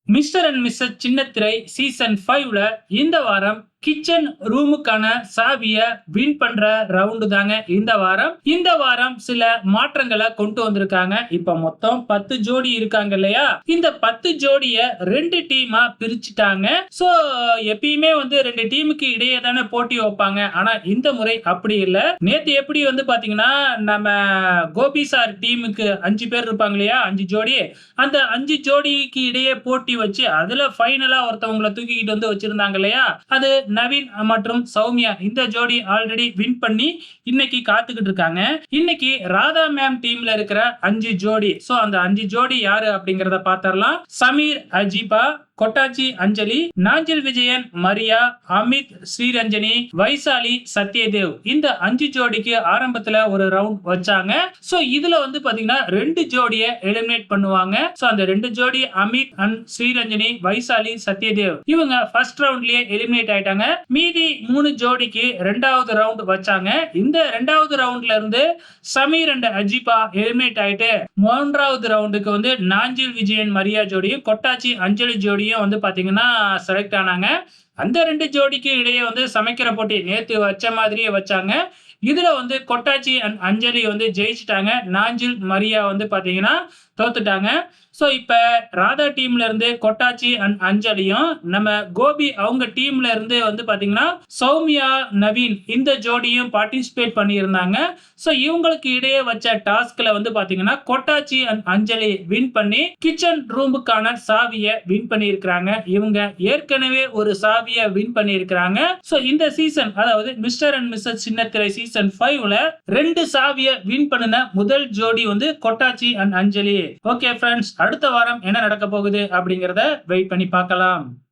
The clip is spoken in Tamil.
மிஸ்டர் அண்ட் மிஸ்ஸஸ் சின்னத்திரை சீசன் 5ல இந்த வாரம் கிச்சன் ரூமுக்கான சாவிய வின் பண்ற ரவுண்டு தாங்க இந்த வாரம் சில மாற்றங்களை கொண்டு வந்திருக்காங்க. இப்ப மொத்தம் 10 ஜோடி இருக்காங்க இல்லையா? இந்த 10 ஜோடிய 2 டீமா பிரிச்சுட்டாங்க. சோ எப்பயுமே 2 டீமுக்கு இடையே தானே போட்டி வைப்பாங்க. ஆனா இந்த முறை அப்படி இல்ல. நேத்து எப்படி பாத்தீங்கன்னா நம்ம கோபி சார் டீமுக்கு 5 பேர் இருப்பாங்க இல்லையா? 5 ஜோடி. அந்த 5 ஜோடிக்கு இடையே போட்டி வச்சு அதுல ஃபைனலா ஒருத்தவங்களை தூக்கிக்கிட்டு வச்சிருந்தாங்க இல்லையா? அது நவீன் மற்றும் சௌமியா இந்த ஜோடி ஆல்ரெடி வின் பண்ணி இன்னைக்கு காத்துக்கிட்டு இருக்காங்க. இன்னைக்கு ராதா மேம் டீம்ல இருக்கிற 5 ஜோடி. சோ அந்த 5 ஜோடி யாரு அப்படிங்கறத பாத்திரலாம். சமீர் அஜிபா, கொட்டாச்சி அஞ்சலி, நாஞ்சில் விஜயன், மரியா, அமித் ஸ்ரீரஞ்சனி, வைசாலி, சத்யதேவ் இந்த 5 ஜோடிக்கு ஆரம்பத்துல ஒரு ரவுண்ட் வச்சாங்க. சோ இதுல பாத்தீங்கன்னா 2 ஜோடியை எலிமினேட் பண்ணுவாங்க. சோ அந்த 2 ஜோடி அமித் அண்ட் ஸ்ரீரஞ்சனி, வைசாலி, சத்யதேவ் இவங்க ஃபர்ஸ்ட் ரவுண்ட்லயே எலிமினேட் ஆயிட்டாங்க. மீதி 3 ஜோடிக்கு இரண்டாவது ரவுண்ட் வச்சாங்க. இந்த இரண்டாவது ரவுண்ட்ல இருந்து சமீர் அண்ட் அஜிபா எலிமினேட் ஆயிட்டு மூன்றாவது ரவுண்டுக்கு நாஞ்சில் விஜயன் மரியா ஜோடியும் கொட்டாச்சி அஞ்சலி ஜோடியும் பாத்தீங்கன்னா செலக்ட் ஆனாங்க. அந்த 2 ஜோடிக்கு இடையே சமைக்கிற போட்டி நேத்து வச்ச மாதிரியே வச்சாங்க. இதுல கொட்டாச்சி அண்ட் அஞ்சலி ஜெயிச்சிட்டாங்க. நாஞ்சில் மரியா பாத்தீங்கன்னா தோத்துட்டாங்க. சோ இப்ப ராதா டீம்ல இருந்து கொட்டாச்சி அண்ட் அஞ்சலியும் நம்ம கோபி அவங்க டீம்ல இருந்து பாத்தீங்கன்னா சௌமியா நவீன் இந்த ஜோடியும் பார்ட்டிசிபேட் பண்ணியிருந்தாங்க. சோ இவங்களுக்கு இடையே வச்ச டாஸ்க்ல பாத்தீங்கன்னா கொட்டாச்சி அண்ட் அஞ்சலி வின் பண்ணி கிச்சன் ரூமுக்கான சாவியை வின் பண்ணி இருக்கிறாங்க. இவங்க ஏற்கனவே ஒரு சாவியை வின் பண்ணி இருக்கிறாங்க. சோ இந்த சீசன் அதாவது மிஸ்டர் அண்ட் மிஸ்ஸஸ் சின்னத்திரை சீசன் 5ல 2 சாவியை வின் பண்ணின முதல் ஜோடி கொட்டாச்சி அண்ட் அஞ்சலி. ஓகே ஃப்ரெண்ட்ஸ், அடுத்த வாரம் என்ன நடக்க போகுது அப்படிங்கறத வெயிட் பண்ணி பார்க்கலாம்.